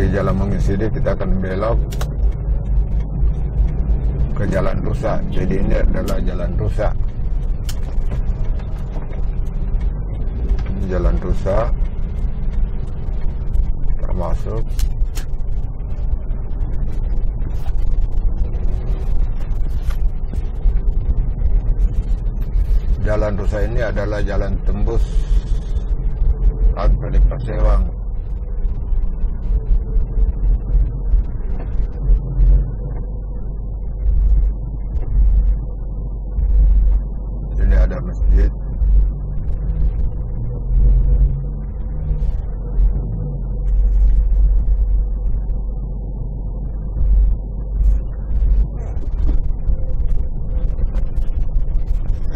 Jalan Monginsidi kita akan belok ke Jalan Rusa. Jadi ini adalah Jalan Rusa. Jalan Rusa. Kita masuk. Jalan Rusa ini adalah jalan tembus Lanto di Pasewang. Ini ada masjid.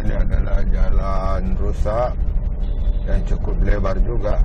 Ini adalah Jalan Rusa yang cukup lebar juga.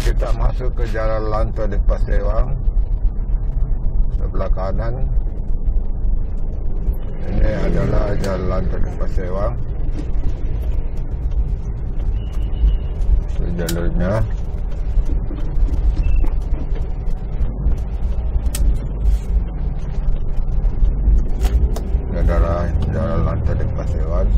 Kita masuk ke Jalan Lanto di Pasewang. Sebelah kanan ini adalah Jalan Lanto di Pasewang. Jalurnya ini adalah Jalan Lanto di Pasewang.